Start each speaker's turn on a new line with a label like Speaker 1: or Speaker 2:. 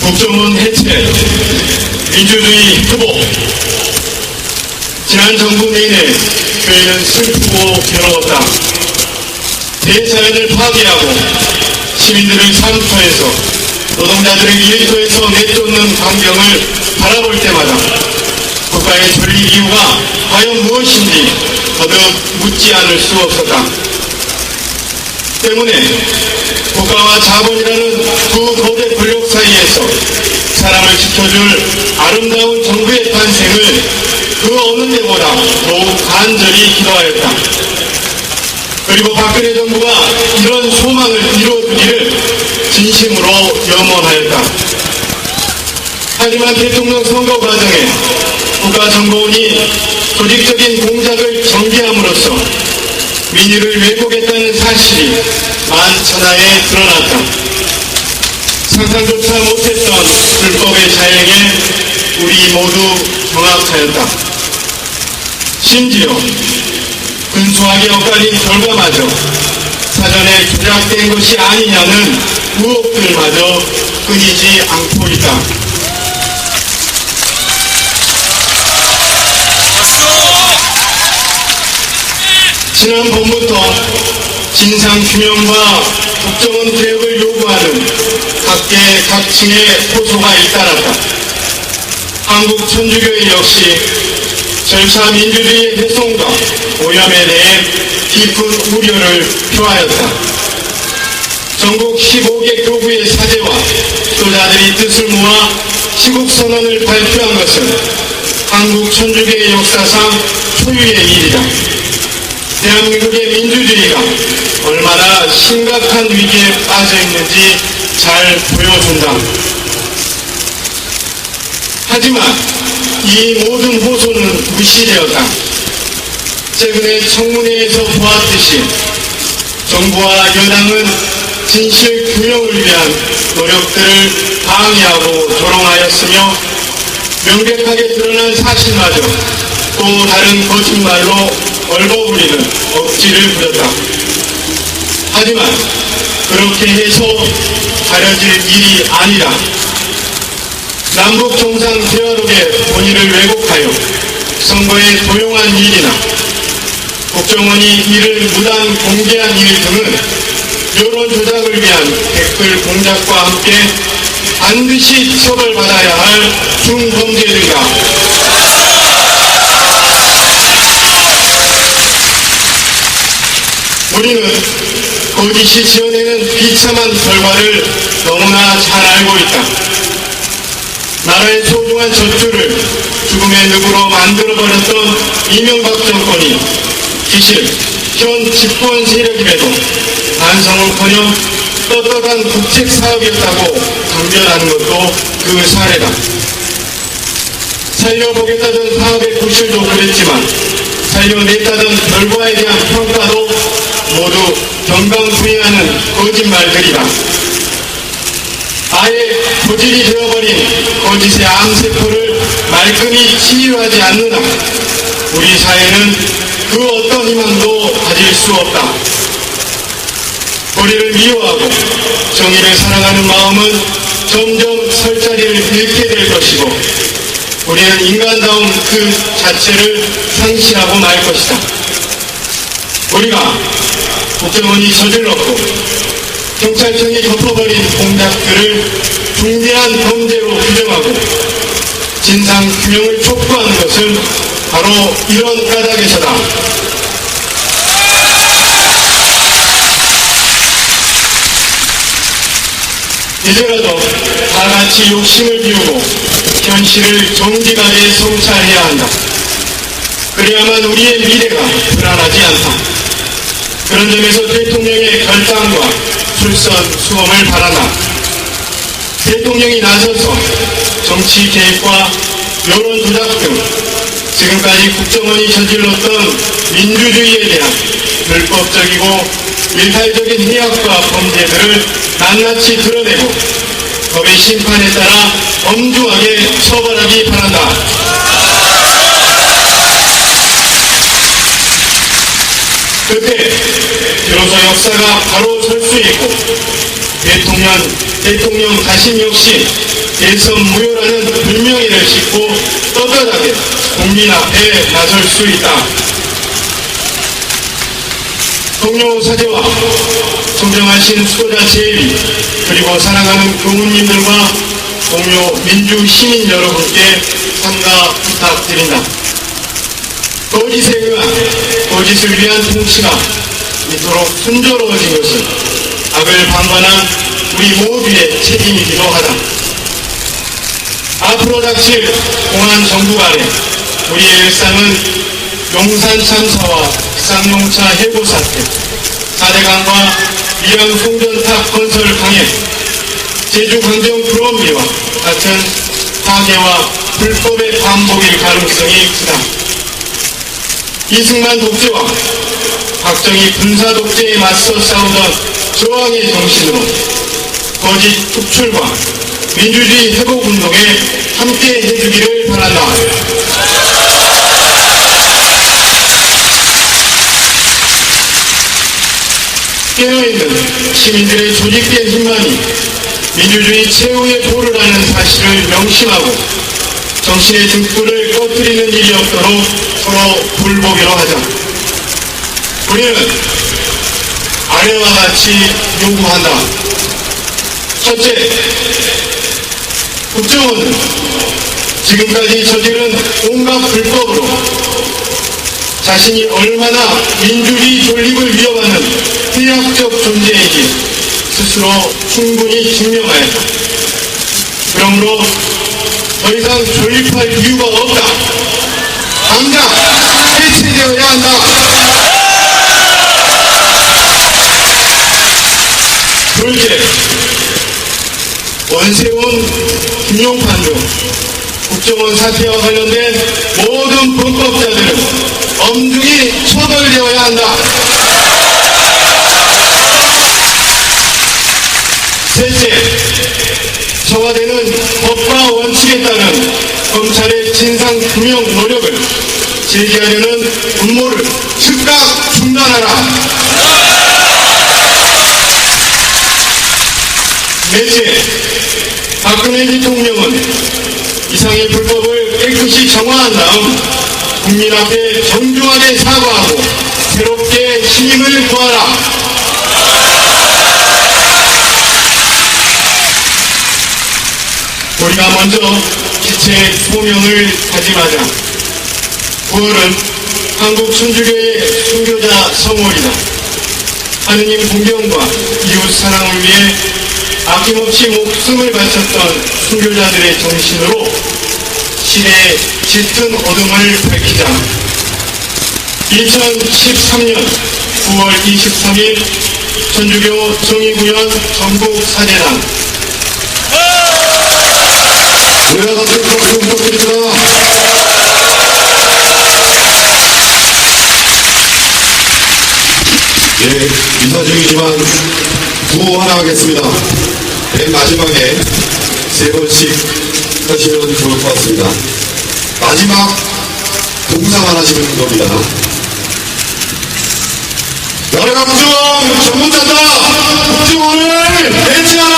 Speaker 1: 국정원 해체, 민주주의 후보. 지난 정부 내내 교회는 슬프고 괴로웠다. 대자연을 파괴하고 시민들을 상처해서 노동자들을 일터에서 내쫓는 광경을 바라볼 때마다 국가의 전립 이유가 과연 무엇인지 거듭 묻지 않을 수 없었다. 때문에 국가와 자본이라는 두 거대 권력 사이에서 사람을 지켜줄 아름다운 정부의 탄생을 그 어느 때보다 더욱 간절히 기도하였다. 그리고 박근혜 정부가 이런 소망을 이루어주기를 진심으로 염원하였다. 하지만 대통령 선거 과정에 국가정보원이 조직적인 공작을 전개함으로써 민의를 왜곡했다는 사실이 만천하에 드러났다. 상상조차 못했던 불법의 자행에 우리 모두 경악하였다. 심지어 근소하게 엇갈린 결과마저 사전에 조작된 것이 아니냐는 의혹들마저 끊이지 않고 있다. 지난 봄부터 진상규명과 국정원 개혁을 요구하는 각계 각층의 호소가 잇따랐다. 한국천주교회 역시 절차 민주주의의 훼손과 오염에 대해 깊은 우려를 표하였다. 전국 15개 교구의 사제와 교자들이 뜻을 모아 시국선언을 발표한 것은 한국천주교회 역사상 초유의 일이다. 대한민국의 민주주의가 얼마나 심각한 위기에 빠져 있는지 잘 보여준다. 하지만 이 모든 호소는 무시되었다. 최근에 청문회에서 보았듯이 정부와 여당은 진실 규명을 위한 노력들을 방해하고 조롱하였으며 명백하게 드러난 사실마저 또 다른 거짓말로 얼버무리는 억지를 부렸다. 하지만 그렇게 해서 가려질 일이 아니라 남북 정상 대화록의 본의를 왜곡하여 선거에 도용한 일이나 국정원이 이를 무단 공개한 일 등은 여론 조작을 위한 댓글 공작과 함께 반드시 처벌받아야 할 중범죄들이다. 우리는 거짓이 지어내는 비참한 결과를 너무나 잘 알고 있다. 나라의 소중한 젖줄을 죽음의 늪으로 만들어버렸던 이명박 정권이 기실 현 집권 세력임에도 반성은커녕 떳떳한 국책사업이었다고 강변하는 것도 그 사례다. 살려보겠다던 사업의 구실도 그랬지만 살려냈다던 결과에 대한 평가도 모두 경강부회하는 거짓말들이다. 아예 고질이 되어버린 거짓의 암세포를 말끔히 치유하지 않는 한 우리 사회는 그 어떤 희망도 가질 수 없다. 우리를 미워하고 정의를 사랑하는 마음은 점점 설 자리를 잃게 될 것이고 우리는 인간다움 그 자체를 상실하고 말 것이다. 우리가 국정원이 저질렀고 경찰청이 덮어버린 공작들을 중대한 범죄로 규정하고 진상규명을 촉구하는 것은 바로 이런 까닭에서다. 이제라도 다같이 욕심을 비우고 현실을 정직하게 성찰해야 한다. 그래야만 우리의 미래가 불안하지 않다. 그런 점에서 대통령의 결단과 출선수험을 바란다. 대통령이 나서서 정치 개입과 여론 조작 등 지금까지 국정원이 저질렀던 민주주의에 대한 불법적이고 일탈적인 해악과 범죄들을 낱낱이 드러내고 법의 심판에 따라 엄중하게 처벌하기 바란다. 그때 비로소 역사가 바로 설 수 있고 대통령 자신 역시 대선무효라는 분명히를 싣고 떳떳하게 국민 앞에 나설 수 있다. 동료 사제와 존경하신 수고자 제일 그리고 사랑하는 교우님들과 동료 민주 시민 여러분께 삼가 부탁드린다. 거짓에 의한 거짓을 위한 통치가 이토록 순조로워진 것은 악을 방관한 우리 모두의 책임이기도 하다. 앞으로 닥칠 공안 정국 아래 우리의 일상은 용산 참사와 쌍용차 해고 사태, 4대강과 밀양 송전탑 건설 강행, 제주강정 불원비와 같은 파괴와 불법의 반복일 가능성이 크다. 이승만 독재와 박정희 군사 독재에 맞서 싸우던 저항의 정신으로 거짓 tuk출과 민주주의 회복운동에 함께 해주기를 바란다. 깨어있는 시민들의 조직된 힘만이 민주주의 최후의 보루라는 사실을 명심하고 정신의 등불을 꺼뜨리는 일이 없도록 서로 불보기로 하자. 우리는 아래와 같이 요구한다. 첫째, 국정원은 지금까지 저지른 온갖 불법으로 자신이 얼마나 민주주의 존립을 위협하는 해악적 존재인지 스스로 충분히 증명하였다. 그러므로 더 이상 존립할 이유가 없다. 당장 해체되어야 한다. 둘째, 원세훈, 김용판도 국정원 사태와 관련된 모든 범법자들은 엄중히 처벌되어야 한다. 셋째, 청와대는 법과 원칙에 따른 검찰의 진상규명 노력을 제기하려는 음모를 즉각 중단하라. 넷째, 박근혜 대통령은 이상의 불법을 깨끗이 정화한 다음 국민 앞에 정중하게 사과하고 새롭게 신임을 구하라. 우리가 먼저 기체 소명을 다짐하자. 9월은 한국 천주교의 순교자 성월이다. 하느님 공경과 이웃 사랑을 위해 아낌없이 목숨을 바쳤던 순교자들의 정신으로 시대의 짙은 어둠을 밝히자. 2013년 9월 23일 천주교 정의구현 전국 사제단
Speaker 2: 우리가 같은 박수 부탁드립니다. 예, 인사 중이지만 구호 하나 하겠습니다. 맨 마지막에 3번씩 하시면 좋을 것 같습니다. 마지막 동사만 하시는 겁니다. 나라가 국정 전문자다. 국정원을 해체하라.